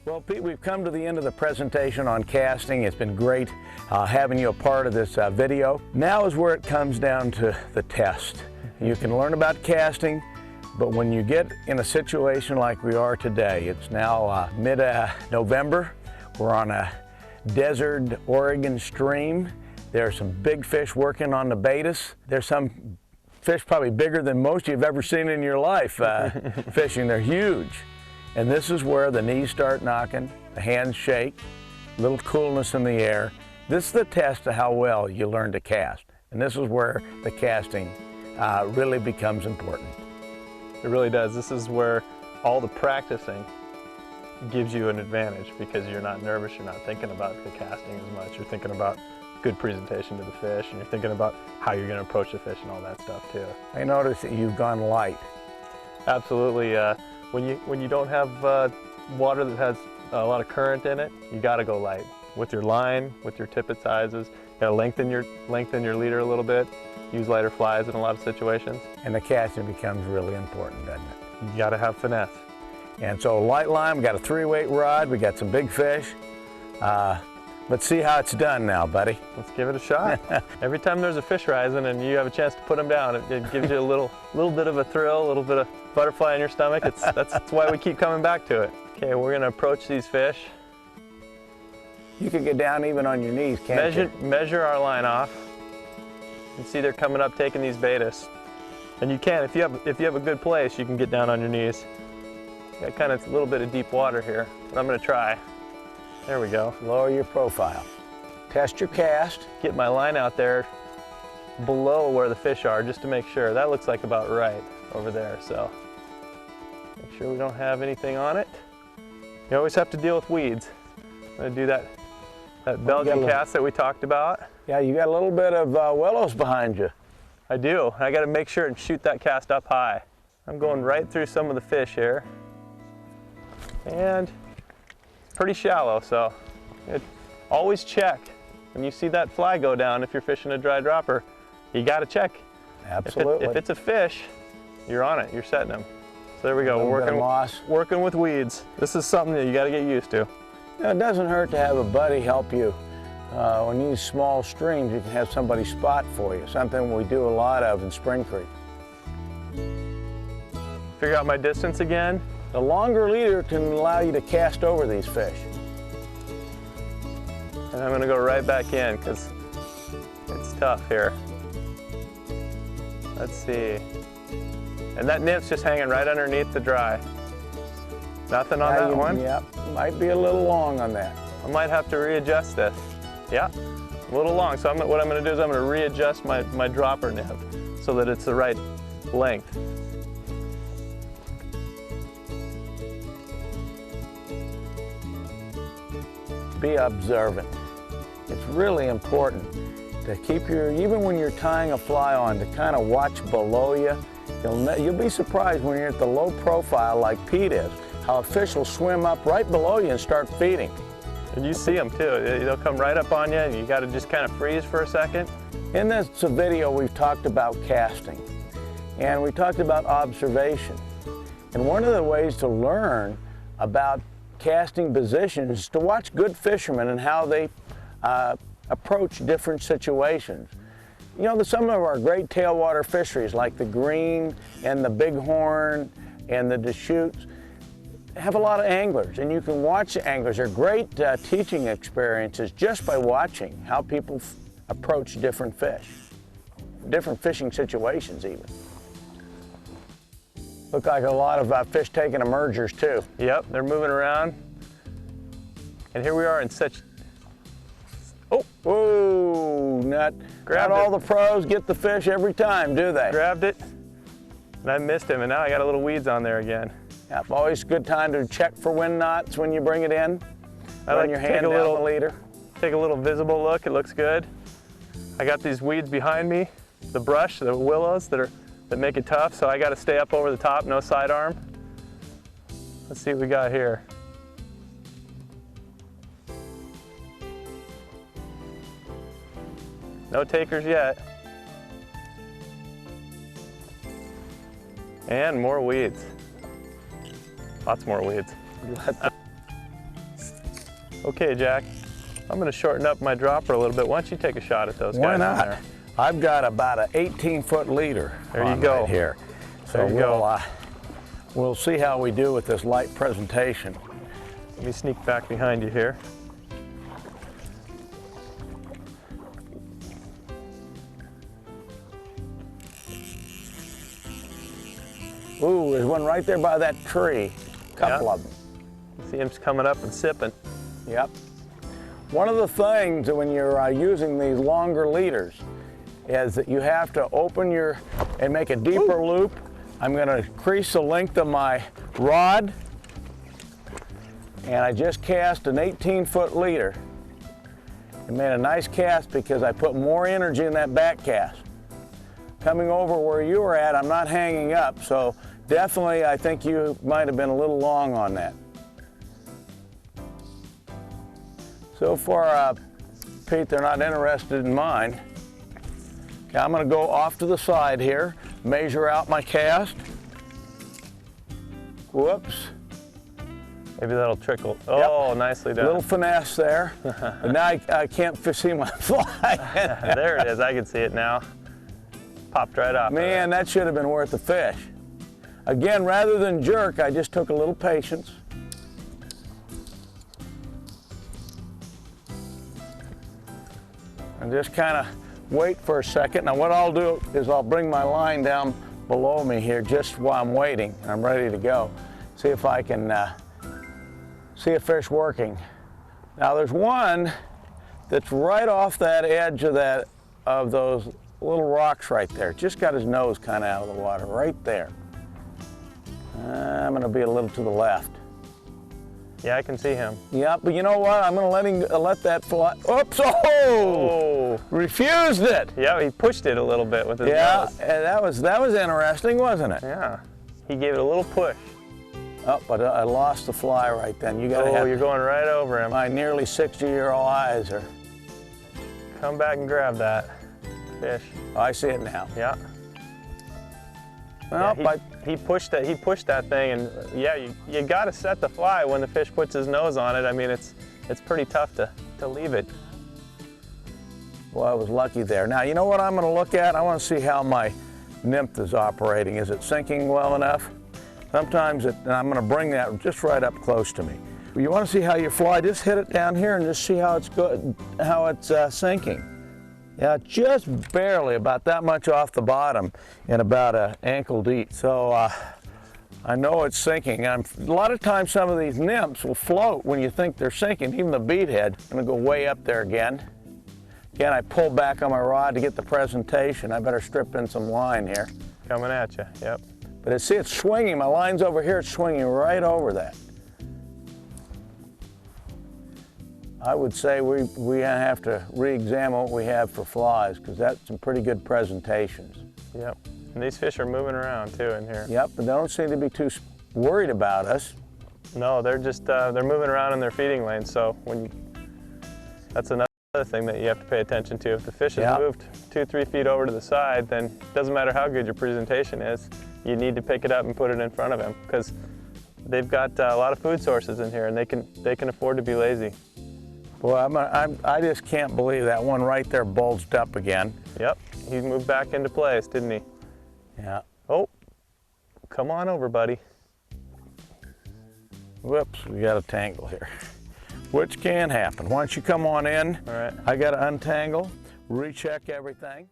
Well, Pete, we've come to the end of the presentation on casting. It's been great having you a part of this video. Now is where it comes down to the test. You can learn about casting, but when you get in a situation like we are today, it's now mid-November. We're on a desert Oregon stream. There are some big fish working on the betas. There's some fish probably bigger than most you've ever seen in your life fishing. They're huge. And this is where the knees start knocking, the hands shake, a little coolness in the air. This is the test of how well you learn to cast. And this is where the casting really becomes important. It really does. This is where all the practicing gives you an advantage because you're not nervous, you're not thinking about the casting as much. You're thinking about good presentation to the fish, and you're thinking about how you're going to approach the fish and all that stuff too. I noticed that you've gone light. Absolutely. When you don't have water that has a lot of current in it, you got to go light. With your line, with your tippet sizes, you got to lengthen your leader a little bit. Use lighter flies in a lot of situations. And the casting becomes really important, doesn't it? You got to have finesse. And so light line, we got a 3-weight rod, we got some big fish. Let's see how it's done now, buddy. Let's give it a shot. Every time there's a fish rising and you have a chance to put them down, it gives you a little bit of a thrill, a little bit of butterfly in your stomach. That's why we keep coming back to it. Okay, we're gonna approach these fish. You could get down even on your knees, can't you? Measure our line off. You can see they're coming up, taking these betas. And you can, if you have a good place, you can get down on your knees. Got kind of a little bit of deep water here, but I'm gonna try. There we go. Lower your profile. Test your cast. Get my line out there below where the fish are just to make sure. That looks like about right over there, so make sure we don't have anything on it. You always have to deal with weeds. I'm gonna do that Belgian cast that we talked about. Yeah, you got a little bit of willows behind you. I do. I gotta make sure and shoot that cast up high. I'm going right through some of the fish here. And it's pretty shallow, so always check. When you see that fly go down, if you're fishing a dry dropper, you gotta check. Absolutely. If it's a fish, you're on it, you're setting them. So there we go, we're working with weeds. This is something that you gotta get used to. You know, it doesn't hurt to have a buddy help you. When you use small streams, you can have somebody spot for you, something we do a lot of in Spring Creek. Figure out my distance again. The longer leader can allow you to cast over these fish. And I'm gonna go right back in because it's tough here. Let's see. And that nymp's just hanging right underneath the dry. Nothing on that one? Yep, might be a little long on that. I might have to readjust this. Yeah, a little long. So what I'm gonna do is I'm gonna readjust my dropper nib so that it's the right length. Be observant. It's really important to keep even when you're tying a fly on, to kind of watch below you. You'll be surprised when you're at the low profile like Pete is, how a fish will swim up right below you and start feeding. And you see them too. They'll come right up on you and you got to just kind of freeze for a second. In this video, we've talked about casting and we talked about observation. And one of the ways to learn about casting positions is to watch good fishermen and how they approach different situations. You know, some of our great tailwater fisheries like the green and the bighorn and the Deschutes have a lot of anglers, and you can watch the anglers. They're great teaching experiences just by watching how people approach different fish, different fishing situations even. Look like a lot of fish taking emergers too. Yep, they're moving around. And here we are in such, not all the pros get the fish every time, do they? Grabbed it, and I missed him, and now I got a little weeds on there again. Yep, always a good time to check for wind knots when you bring it in. Run your hand down the leader. Take a little visible look, it looks good. I got these weeds behind me, the brush, the willows that make it tough, so I got to stay up over the top, no sidearm. Let's see what we got here. No takers yet. And more weeds. Lots more weeds. Okay, Jack, I'm going to shorten up my dropper a little bit. Why don't you take a shot at those guys? Why in not? there? I've got about an 18-foot leader. There you go. Right here. So There you go. We'll see how we do with this light presentation. Let me sneak back behind you here. Ooh, there's one right there by that tree. Couple Yeah. of them. See him coming up and sipping. Yep. One of the things when you're using these longer leaders is that you have to open and make a deeper loop. I'm going to increase the length of my rod, and I just cast an 18-foot leader. It made a nice cast because I put more energy in that back cast. Coming over where you were at, I'm not hanging up, so definitely I think you might have been a little long on that. So far, Pete, they're not interested in mine. Okay, I'm going to go off to the side here, measure out my cast. Whoops. Maybe that'll trickle. Oh, Yep. Nicely done. Little finesse there. And now I can't see my fly. There it is. I can see it now. Popped right off. Man, that should have been worth the fish. Again, rather than jerk, I just took a little patience. And just kind of wait for a second. Now what I'll do is I'll bring my line down below me here just while I'm waiting. I'm ready to go. See if I can see a fish working. Now there's one that's right off that edge of those little rocks right there. Just got his nose kind of out of the water right there. I'm going to be a little to the left. Yeah, I can see him. Yep, but you know what? I'm going to let that fly. Oops! Oh! Refused it. Yeah, he pushed it a little bit with his Yeah, nose. that was interesting, wasn't it? Yeah, he gave it a little push. Oh, but I lost the fly right then. You got to have you're going right over him. my nearly 60-year-old eyes are. Come back and grab that fish. Oh, I see it now. Yeah. Well, Yeah, he pushed that. He pushed that thing, and yeah, you got to set the fly when the fish puts his nose on it. I mean, it's pretty tough to leave it. well, I was lucky there. Now, you know what I'm going to look at? I want to see how my nymph is operating. Is it sinking well enough? Sometimes and I'm going to bring that just right up close to me. You want to see how your fly, just hit it down here and just see how it's good, how it's sinking. Yeah, just barely, about that much off the bottom and about an ankle deep. So I know it's sinking. A lot of times some of these nymphs will float when you think they're sinking. Even the beadhead, I'm gonna go way up there again. Again, I pull back on my rod to get the presentation. I better strip in some line here. Coming at you, yep. But see, it's swinging. My line's over here, it's swinging right over that. I would say we have to re-examine what we have for flies, because that's some pretty good presentations. Yep. And these fish are moving around too in here. Yep, but they don't seem to be too worried about us. No, they're just they're moving around in their feeding lane. So that's another thing that you have to pay attention to. If the fish has moved 2-3 feet over to the side, then it doesn't matter how good your presentation is. You need to pick it up and put it in front of him, because they've got a lot of food sources in here, and they can afford to be lazy. Boy, I just can't believe that one right there bulged up again. Yep, he moved back into place, didn't he? Yeah. Oh, come on over, buddy. Whoops, we got a tangle here, which can happen. Why don't you come on in? All right. I got to untangle, recheck everything.